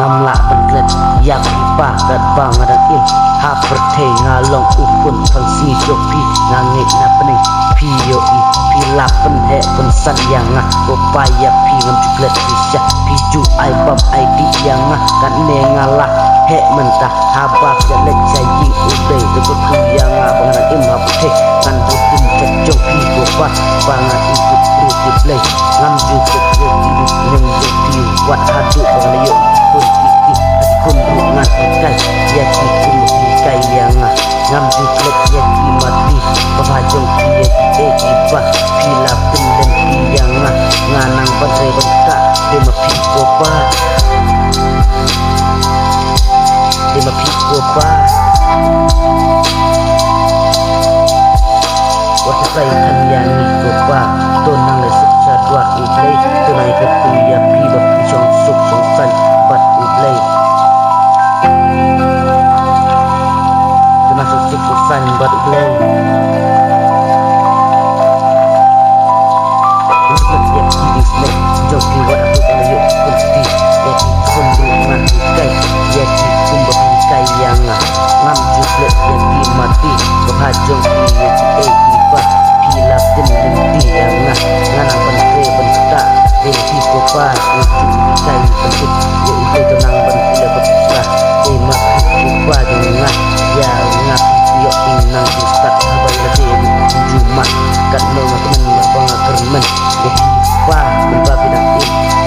amla benglet yak pa kat bangaran il ha perte ngalong ukun fangsi jopi ngangit na pening pio i pilapen he pensan yang upaya pi ngam juglet bisa piju ai bab ai di yang kan nengalah he mentah habak jalet jaying udai dekut yang bangaran im ha perte kan budin kecong pi gopa bangat ikut ruti play ngam juglet jeti neng jeti wat hadu bangaran yo pun kiki kun rungan ikai ya kikun ikai yang ngam juglet ya mati pabajong kia ki ba pila penden yang nganang pantai benta dema piko ba waktu saya kan yang niko ba tonang le suksa dua ublay tunai ke puya pi ba pisong suk song san bat ublay tunai suk suk san bat ublay joki wat aku kalau yuk kunsti yaki kumrungan ikai yaki kumbang yang ngam juglet yaki mati berhajong yaki ba pila kendenti yang nganang pentre bentak denti kopa ujung ikai pentit ya itu tenang bentila berpisah tema kopa dengan ya ngap yuk inang ustad abai lagi jumat kat nong temen berbangga kermen yaki pa berbagi nanti